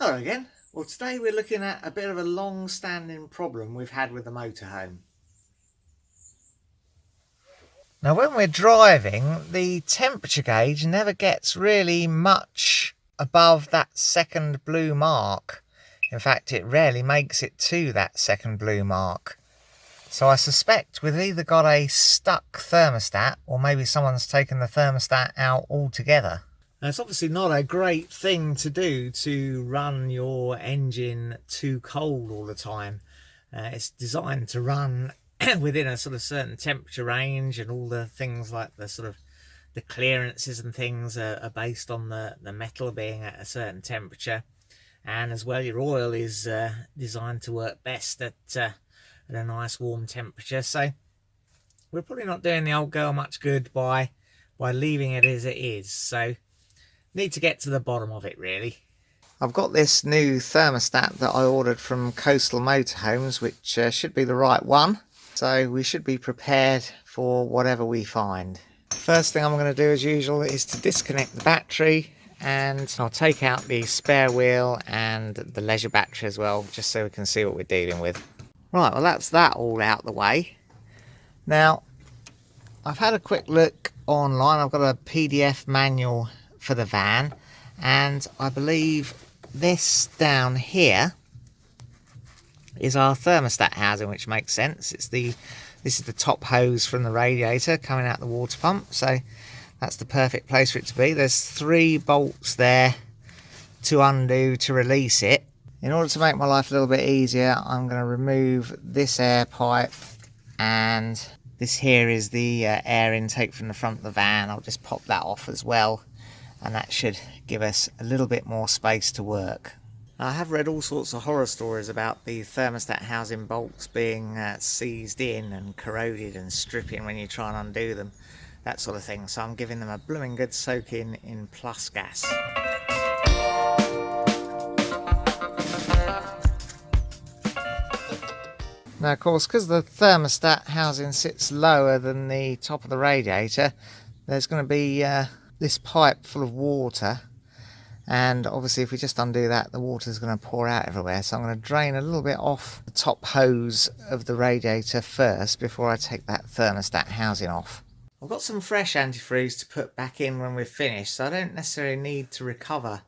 Hello again. Well, today we're looking at a bit of a long-standing problem we've had with the motorhome. Now, when we're driving, the temperature gauge never gets really much above that second blue mark. In fact, it rarely makes it to that second blue mark. So I suspect we've either got a stuck thermostat or maybe someone's taken the thermostat out altogether. Now, it's obviously not a great thing to do to run your engine too cold all the time. It's designed to run within a sort of certain temperature range, and all the things like the clearances and things are based on the metal being at a certain temperature. And as well, your oil is designed to work best at a nice warm temperature. So we're probably not doing the old girl much good by leaving it as it is. So need to get to the bottom of it, really. I've got this new thermostat that I ordered from Coastal Motorhomes, which should be the right one. So we should be prepared for whatever we find. First thing I'm going to do, as usual, is to disconnect the battery, and I'll take out the spare wheel and the leisure battery as well, just so we can see what we're dealing with. Right, well, that's that all out the way. Now, I've had a quick look online. I've got a PDF manual for the van, and I believe this down here is our thermostat housing, which makes sense. This is the top hose from the radiator coming out the water pump, so that's the perfect place for it to be. There's 3 bolts there to undo to release it. In order to make my life a little bit easier, I'm going to remove this air pipe, and this here is the air intake from the front of the van. I'll just pop that off as well, and that should give us a little bit more space to work. I have read all sorts of horror stories about the thermostat housing bolts being seized in and corroded and stripping when you try and undo them, that sort of thing. So I'm giving them a blooming good soak in plus gas. Now, of course, because the thermostat housing sits lower than the top of the radiator, there's going to be this pipe full of water, and obviously if we just undo that, the water is going to pour out everywhere. So I'm going to drain a little bit off the top hose of the radiator first before I take that thermostat housing off. I've got some fresh antifreeze to put back in when we're finished, so I don't necessarily need to recover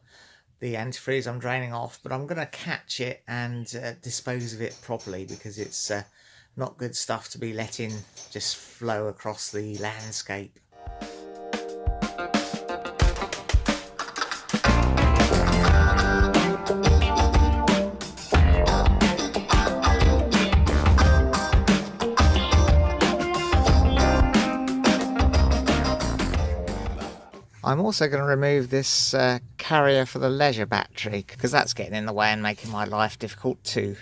the antifreeze I'm draining off, but I'm going to catch it and dispose of it properly, because it's not good stuff to be letting just flow across the landscape. I'm also going to remove this carrier for the leisure battery, because that's getting in the way and making my life difficult too.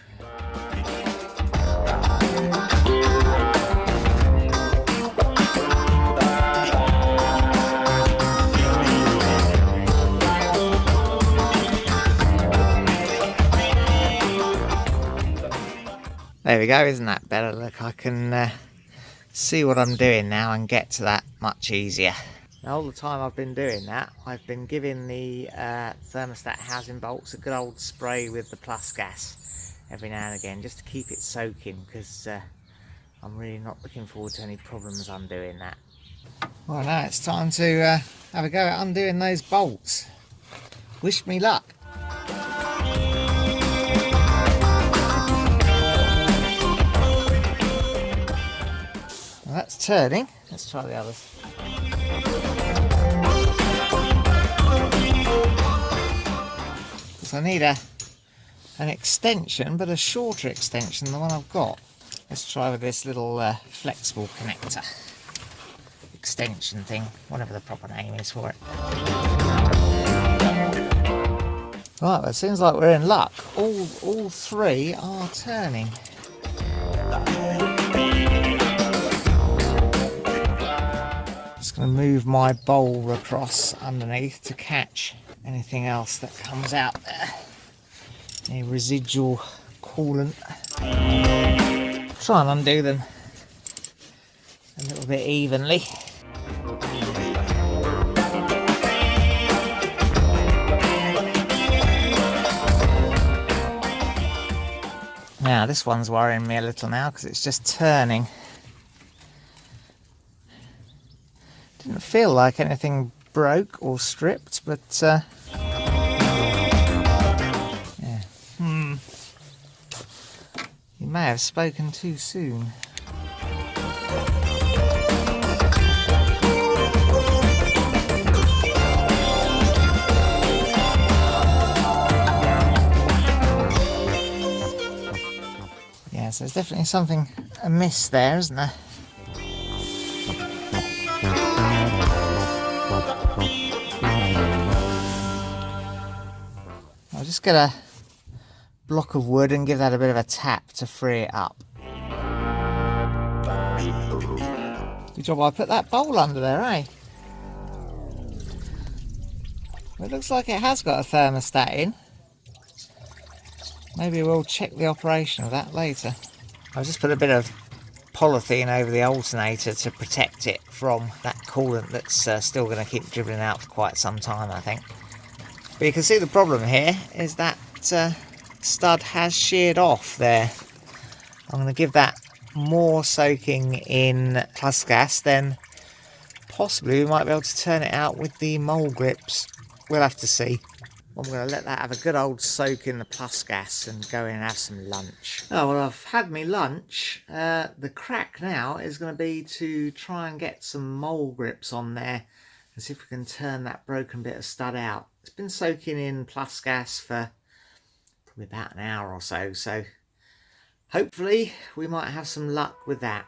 There we go, isn't that better? Look, I can see what I'm doing now and get to that much easier. Now, all the time I've been doing that, I've been giving the thermostat housing bolts a good old spray with the plus gas every now and again, just to keep it soaking, because I'm really not looking forward to any problems undoing that. Well, now it's time to have a go at undoing those bolts. Wish me luck. Well, that's turning. Let's try the others. So I need an extension, but a shorter extension than the one I've got. Let's try with this little flexible connector extension thing, whatever the proper name is for it. Right, well, it seems like we're in luck. All 3 are turning. Just going to move my bowl across underneath to catch anything else that comes out there. Any residual coolant. Try and undo them a little bit evenly. Now this one's worrying me a little now because it's just turning. Didn't feel like anything broke or stripped, but yeah. You may have spoken too soon. Yeah, so there's definitely something amiss there, isn't there? I'll just get a block of wood and give that a bit of a tap to free it up. Good job I put that bowl under there, eh? It looks like it has got a thermostat in. Maybe we'll check the operation of that later. I'll just put a bit of polythene over the alternator to protect it from that coolant that's still going to keep dribbling out for quite some time, I think. But you can see the problem here is that stud has sheared off there. I'm going to give that more soaking in plus gas, then possibly we might be able to turn it out with the mole grips. We'll have to see. I'm going to let that have a good old soak in the plus gas and go in and have some lunch. Oh, well, I've had me lunch. The crack now is going to be to try and get some mole grips on there and see if we can turn that broken bit of stud out. It's been soaking in plus gas for probably about an hour or so, so hopefully we might have some luck with that.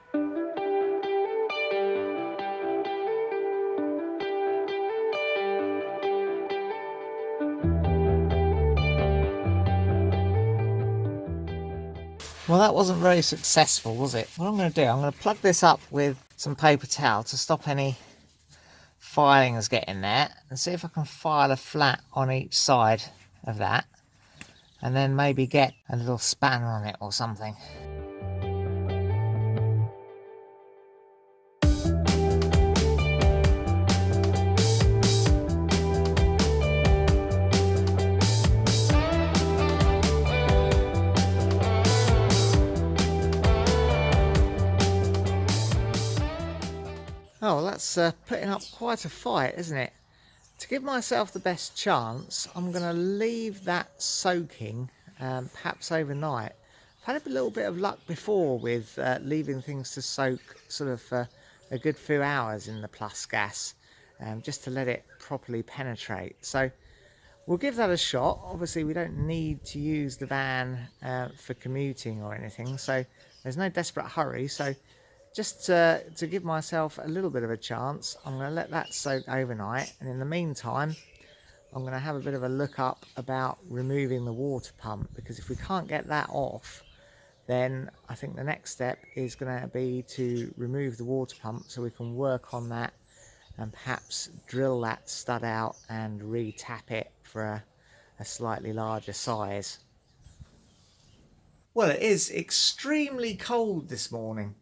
Well, that wasn't very successful, was it? What I'm going to do, I'm going to plug this up with some paper towel to stop any filings getting there and see if I can file a flat on each side of that and then maybe get a little spanner on it or something. Oh, well, that's putting up quite a fight, isn't it? To give myself the best chance, I'm going to leave that soaking, perhaps overnight. I've had a little bit of luck before with leaving things to soak sort of a good few hours in the plus gas, just to let it properly penetrate. So we'll give that a shot. Obviously, we don't need to use the van for commuting or anything, so there's no desperate hurry. So just to give myself a little bit of a chance, I'm going to let that soak overnight, and in the meantime I'm going to have a bit of a look up about removing the water pump, because if we can't get that off, then I think the next step is going to be to remove the water pump so we can work on that and perhaps drill that stud out and re-tap it for a slightly larger size. Well, it is extremely cold this morning.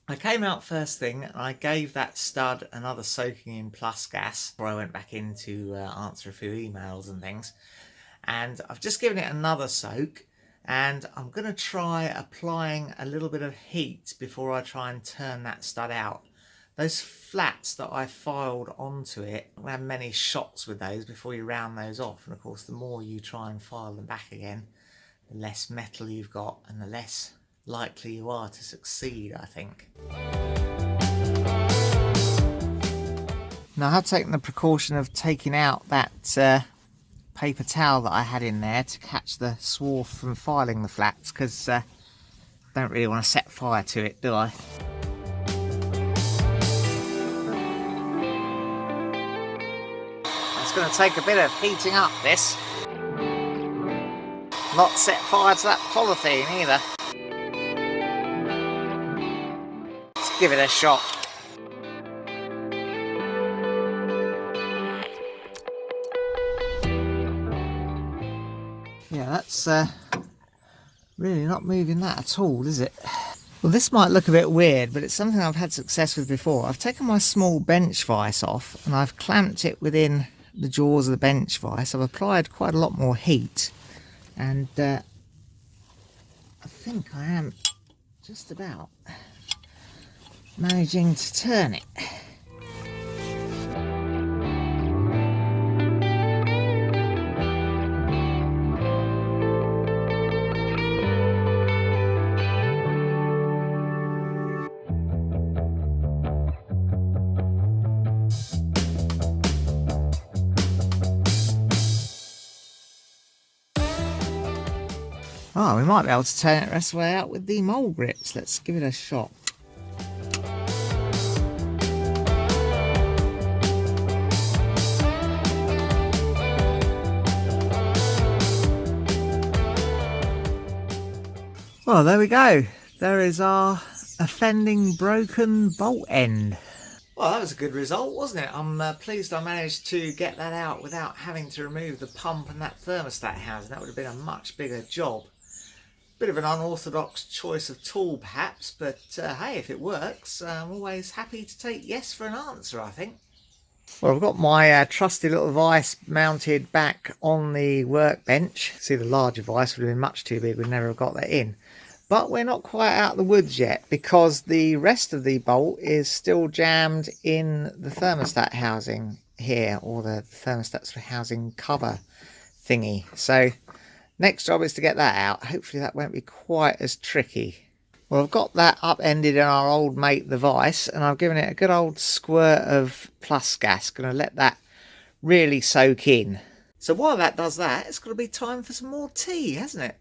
I came out first thing and I gave that stud another soaking in plus gas before I went back in to answer a few emails and things. And I've just given it another soak, and I'm going to try applying a little bit of heat before I try and turn that stud out. Those flats that I filed onto it, I'm going to have many shots with those before you round those off. And of course, the more you try and file them back again, the less metal you've got and the less likely you are to succeed, I think. Now, I have taken the precaution of taking out that paper towel that I had in there to catch the swarf from filing the flats, because I don't really want to set fire to it, do I? It's going to take a bit of heating up, this. Not set fire to that polythene either. Let's give it a shot. Yeah, that's really not moving that at all, is it? Well, this might look a bit weird, but it's something I've had success with before. I've taken my small bench vise off and I've clamped it within the jaws of the bench vise. I've applied quite a lot more heat, and think I am just about managing to turn it. Oh, we might be able to turn it the rest of the way out with the mole grips. Let's give it a shot. Well, there we go. There is our offending broken bolt end. Well, that was a good result, wasn't it? I'm pleased I managed to get that out without having to remove the pump and that thermostat housing. That would have been a much bigger job. Bit of an unorthodox choice of tool perhaps, but hey, if it works, I'm always happy to take yes for an answer, I think. Well, I've got my trusty little vise mounted back on the workbench. See, the larger vise would have been much too big, we'd never have got that in. But we're not quite out of the woods yet, because the rest of the bolt is still jammed in the thermostat housing here, or the thermostat sort of housing cover thingy. So next job is to get that out. Hopefully that won't be quite as tricky. Well, I've got that upended in our old mate the vise, and I've given it a good old squirt of plus gas. Going to let that really soak in. So while that does that, it's going to be time for some more tea, hasn't it?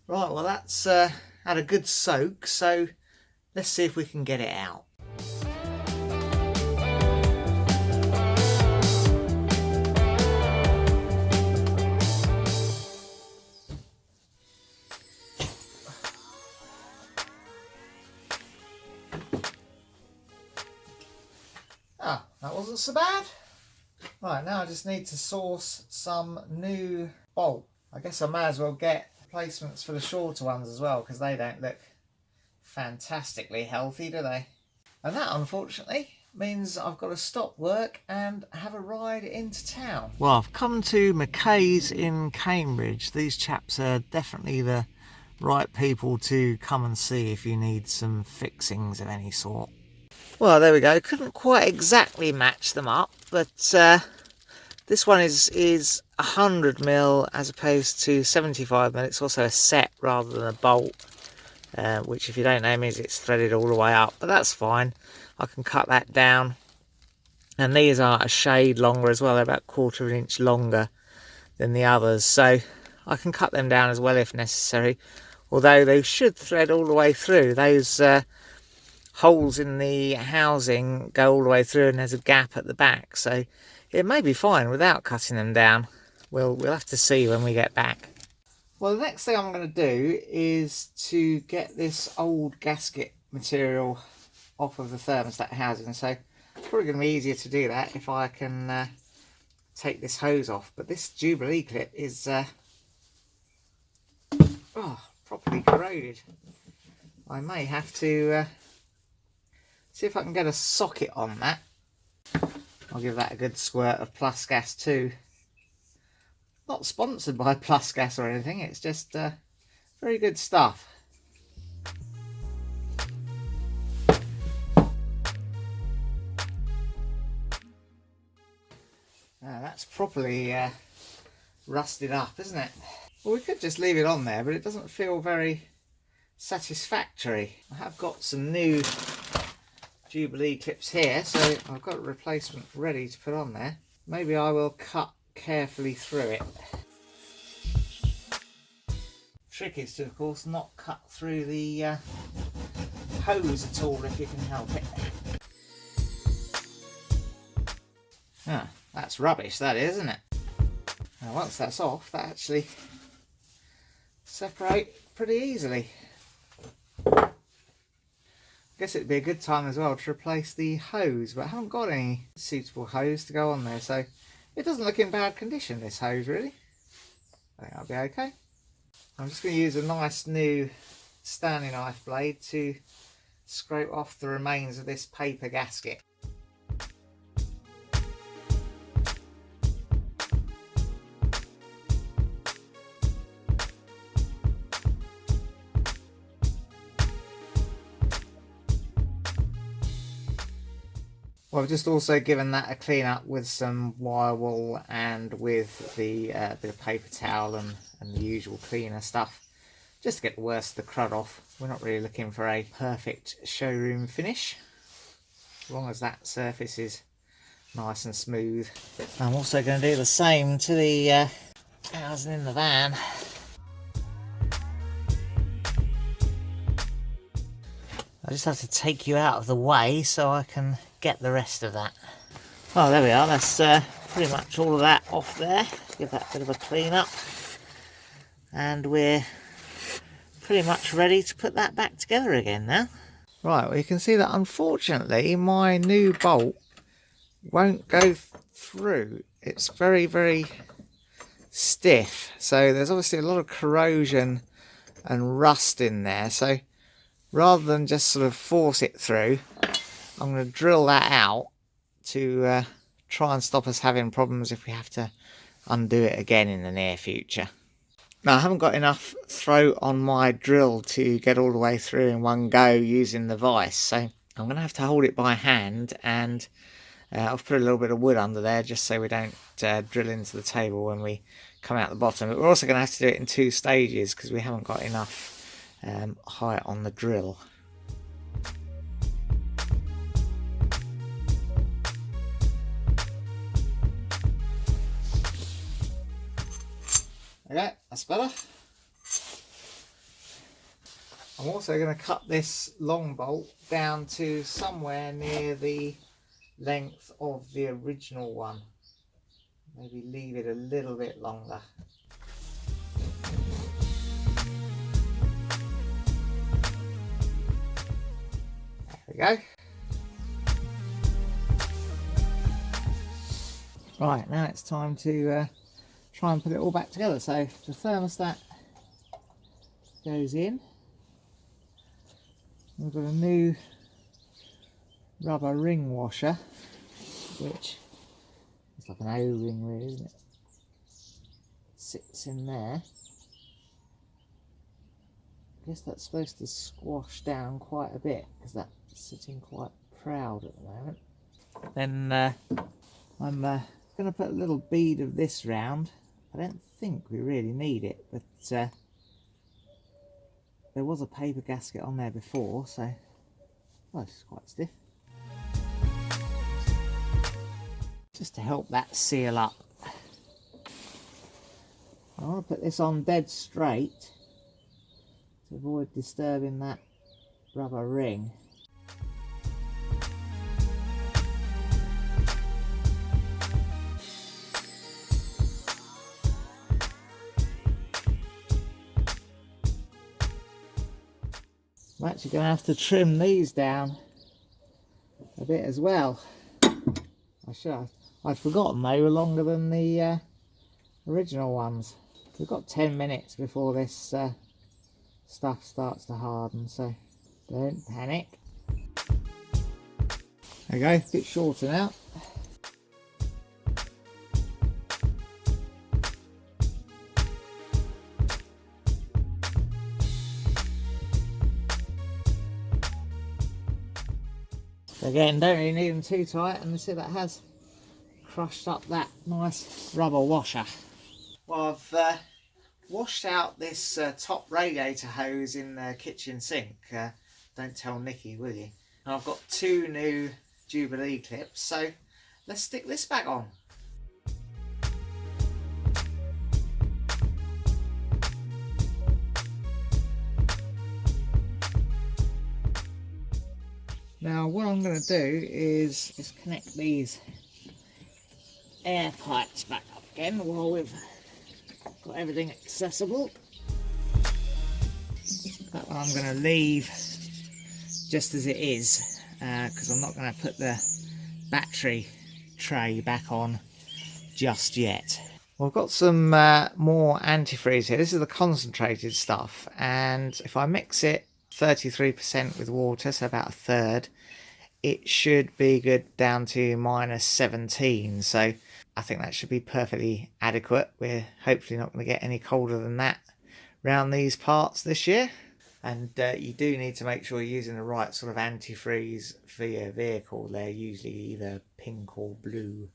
Right, well that's had a good soak, so let's see if we can get it out. Ah, that wasn't so bad. Right, now I just need to source some new bolt. I guess I may as well get replacements for the shorter ones as well, because they don't look fantastically healthy, do they? And that, unfortunately, means I've got to stop work and have a ride into town. Well, I've come to McKay's in Cambridge. These chaps are definitely the right people to come and see if you need some fixings of any sort. Well, there we go. Couldn't quite exactly match them up, but this one is 100mm as opposed to 75mm. It's also a set rather than a bolt, which if you don't know means it's threaded all the way up, but that's fine. I can cut that down. And these are a shade longer as well. They're about 1/4 inch longer than the others, so I can cut them down as well if necessary, although they should thread all the way through. Those holes in the housing go all the way through, and there's a gap at the back, so it may be fine without cutting them down. We'll have to see when we get back. Well, the next thing I'm going to do is to get this old gasket material off of the thermostat housing, so it's probably going to be easier to do that if I can take this hose off. But this Jubilee clip is properly corroded. I may have to see if I can get a socket on that. I'll give that a good squirt of plus gas too. Not sponsored by Plus Gas or anything, it's just very good stuff. Now that's properly rusted up, isn't it? Well, we could just leave it on there, but it doesn't feel very satisfactory. I have got some new Jubilee clips here, so I've got a replacement ready to put on there. Maybe I will cut carefully through it. Trick is to, of course, not cut through the hose at all if you can help it. Ah, that's rubbish, that is, isn't it? Now once that's off, that actually separates pretty easily. I guess it'd be a good time as well to replace the hose, but I haven't got any suitable hose to go on there, so it doesn't look in bad condition, this hose, really. I think that'll be okay. I'm just going to use a nice new Stanley knife blade to scrape off the remains of this paper gasket. Well, I've just also given that a clean up with some wire wool and with the bit of paper towel and the usual cleaner stuff, just to get the worst of the crud off. We're not really looking for a perfect showroom finish, as long as that surface is nice and smooth. I'm also going to do the same to the housing in the van. I just have to take you out of the way so I can get the rest of that. Oh, there we are. That's pretty much all of that off there. Give that a bit of a clean up. And we're pretty much ready to put that back together again now. Right, well, you can see that unfortunately my new bolt won't go through. It's very, very stiff. So there's obviously a lot of corrosion and rust in there. So rather than just sort of force it through, I'm going to drill that out to try and stop us having problems if we have to undo it again in the near future. Now, I haven't got enough throat on my drill to get all the way through in one go using the vise, so I'm going to have to hold it by hand, and I've put a little bit of wood under there just so we don't drill into the table when we come out the bottom. But we're also going to have to do it in 2 stages because we haven't got enough height on the drill. Okay, that's better. I'm also going to cut this long bolt down to somewhere near the length of the original one. Maybe leave it a little bit longer. There we go. Right, now it's time to try and put it all back together. So the thermostat goes in. We've got a new rubber ring washer, which is like an O-ring really, isn't it? Sits in there. I guess that's supposed to squash down quite a bit because that's sitting quite proud at the moment. Then I'm going to put a little bead of this round. I don't think we really need it, but there was a paper gasket on there before, so well, it's quite stiff. Just to help that seal up. I want to put this on dead straight to avoid disturbing that rubber ring. I'm actually going to have to trim these down a bit as well. I'd forgotten they were longer than the original ones. We've got 10 minutes before this stuff starts to harden, so don't panic. There we go, a bit shorter now. Again, don't really need them too tight, and you see that has crushed up that nice rubber washer. Well, I've washed out this top radiator hose in the kitchen sink. Don't tell Nikki, will you? And I've got 2 new Jubilee clips, so let's stick this back on. Now what I'm going to do is just connect these air pipes back up again while we've got everything accessible. That one I'm going to leave just as it is because I'm not going to put the battery tray back on just yet. Well, I've got some more antifreeze here. This is the concentrated stuff, and if I mix it 33% with water, so about a third, it should be good down to -17, so I think that should be perfectly adequate. We're hopefully not going to get any colder than that around these parts this year. And you do need to make sure you're using the right sort of antifreeze for your vehicle. They're usually either pink or blue.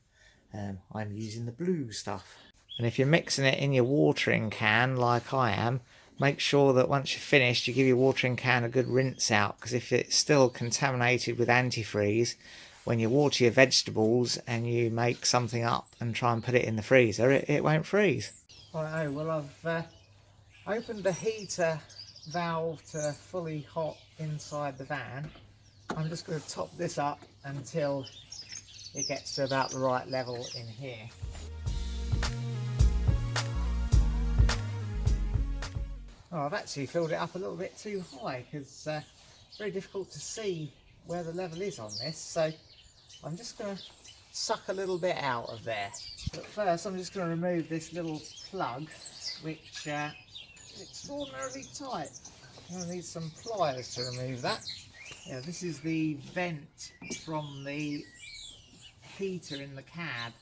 I'm using the blue stuff. And if you're mixing it in your watering can like I am, make sure that once you're finished you give your watering can a good rinse out, because if it's still contaminated with antifreeze, when you water your vegetables and you make something up and try and put it in the freezer, it won't freeze. Right, well, I've opened the heater valve to fully hot inside the van. I'm just going to top this up until it gets to about the right level in here. Oh, I've actually filled it up a little bit too high because it's very difficult to see where the level is on this, so I'm just going to suck a little bit out of there. But first I'm just going to remove this little plug, which is extraordinarily tight. I'm going to need some pliers to remove that. Yeah, this is the vent from the heater in the cab.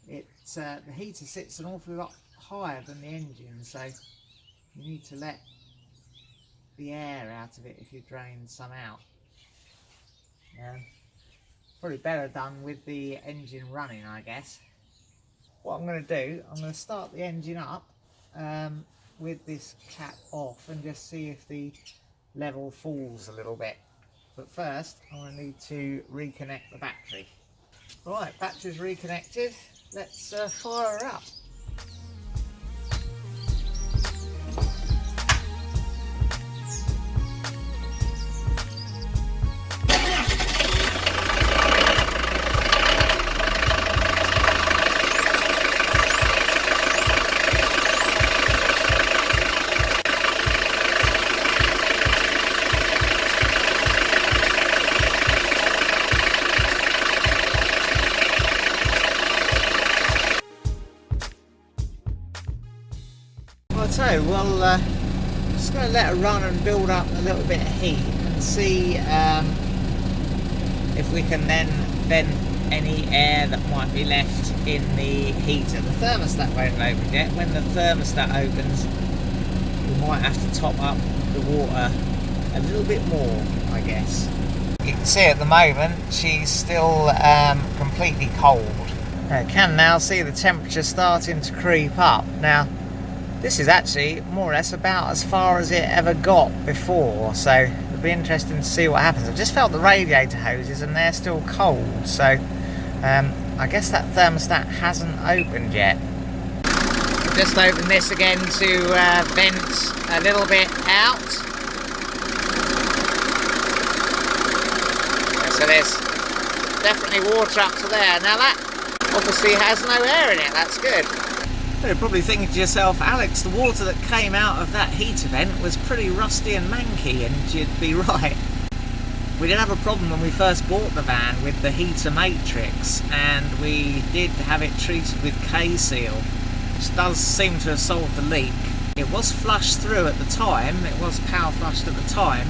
The heater sits an awful lot higher than the engine, so you need to let the air out of it if you drain some out. Probably better done with the engine running, I guess. What I'm going to do, I'm going to start the engine up with this cap off and just see if the level falls a little bit. But first, I'm going to need to reconnect the battery. Right, battery's reconnected. Let's fire her up. I'm just going to let it run and build up a little bit of heat and see if we can then vent any air that might be left in the heater. The thermostat won't open yet. When the thermostat opens, we might have to top up the water a little bit more, I guess. You can see at the moment she's still completely cold. I can now see the temperature starting to creep up. Now, this is actually more or less about as far as it ever got before, so it'll be interesting to see what happens. I've just felt the radiator hoses and they're still cold, so I guess that thermostat hasn't opened yet. I'll just open this again to vent a little bit out. So there's definitely water up to there. Now that obviously has no air in it, that's good. You're probably thinking to yourself, Alex, the water that came out of that heater vent was pretty rusty and manky, and you'd be right. We did have a problem when we first bought the van with the heater matrix, and we did have it treated with K-Seal, which does seem to have solved the leak. It was flushed through at the time, it was power flushed at the time,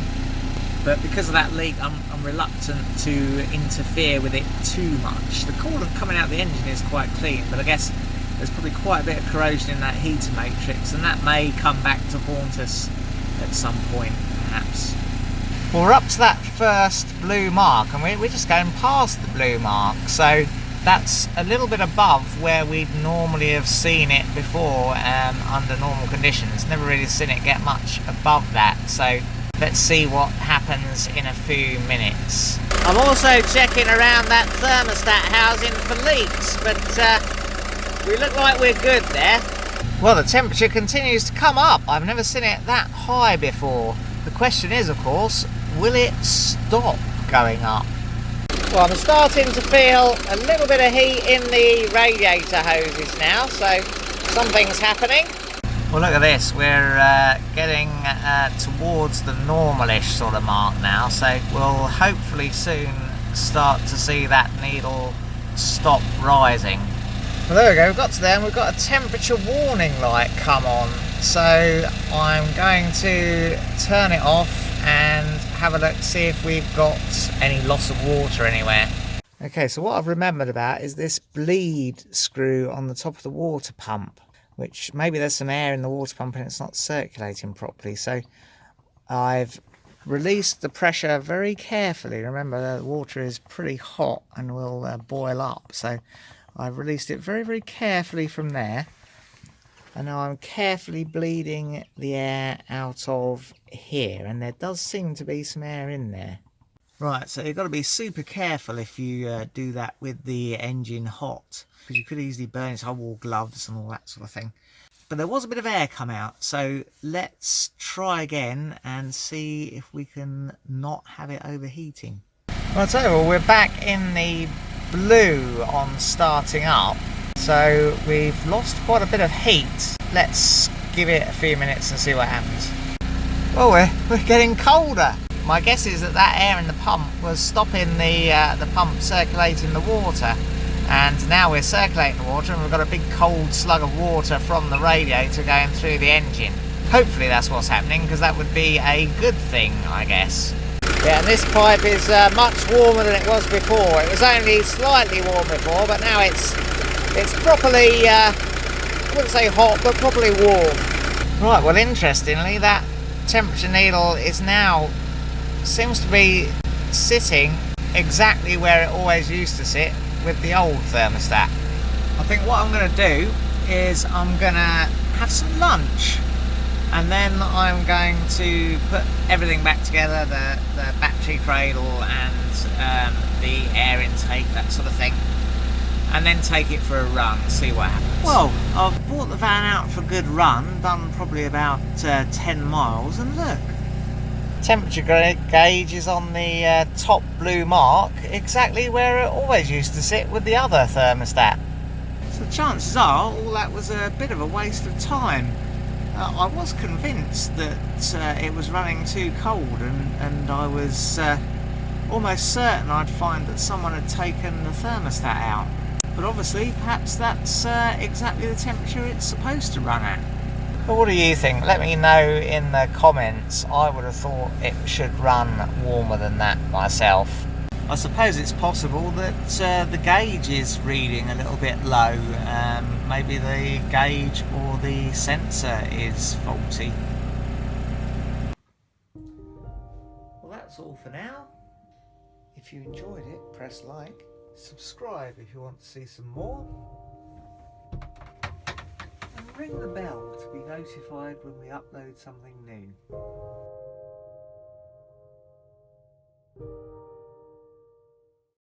but because of that leak I'm reluctant to interfere with it too much. The coolant coming out of the engine is quite clean, but I guess there's probably quite a bit of corrosion in that heater matrix, and that may come back to haunt us at some point, perhaps. Well, we're up to that first blue mark, and we're just going past the blue mark, so that's a little bit above where we'd normally have seen it before under normal conditions. Never really seen it get much above that, so let's see what happens in a few minutes. I'm also checking around that thermostat housing for leaks, but we look like we're good there. Well, the temperature continues to come up. I've never seen it that high before. The question is, of course, will it stop going up? Well, I'm starting to feel a little bit of heat in the radiator hoses now, so something's happening. Well, look at this. We're getting towards the normalish sort of mark now, so we'll hopefully soon start to see that needle stop rising. Well, there we go, we've got to there and we've got a temperature warning light come on, so I'm going to turn it off and have a look to see if we've got any loss of water anywhere. Okay, so what I've remembered about is this bleed screw on the top of the water pump, which maybe there's some air in the water pump and it's not circulating properly, so I've released the pressure very carefully. Remember, the water is pretty hot and will boil up, so I've released it very, very carefully from there. And now I'm carefully bleeding the air out of here, and there does seem to be some air in there. Right, so you've got to be super careful if you do that with the engine hot, because you could easily burn it. I wore gloves and all that sort of thing. But there was a bit of air come out, so let's try again and see if we can not have it overheating. Well, so we're back in the blue on starting up. So we've lost quite a bit of heat. Let's give it a few minutes and see what happens. Well, we're getting colder. My guess is that air in the pump was stopping the pump circulating the water. And now we're circulating the water and we've got a big cold slug of water from the radiator going through the engine. Hopefully that's what's happening, because that would be a good thing, I guess. Yeah, and this pipe is much warmer than it was before. It was only slightly warm before, but now it's properly, I wouldn't say hot, but properly warm. Right, well, interestingly, that temperature needle is now, seems to be sitting exactly where it always used to sit with the old thermostat. I think what I'm going to do is I'm going to have some lunch, and then I'm going to put everything back together, the battery cradle and the air intake, that sort of thing, and then take it for a run, see what happens. Well, I've brought the van out for a good run, done probably about 10 miles, and look, temperature gauge is on the top blue mark, exactly where it always used to sit with the other thermostat. So chances are all that was a bit of a waste of time. I was convinced that it was running too cold, and I was almost certain I'd find that someone had taken the thermostat out. But obviously, perhaps that's exactly the temperature it's supposed to run at. But what do you think? Let me know in the comments. I would have thought it should run warmer than that myself. I suppose it's possible that the gauge is reading a little bit low. Maybe the gauge or the sensor is faulty. Well, that's all for now. If you enjoyed it, press like. Subscribe if you want to see some more. And ring the bell to be notified when we upload something new.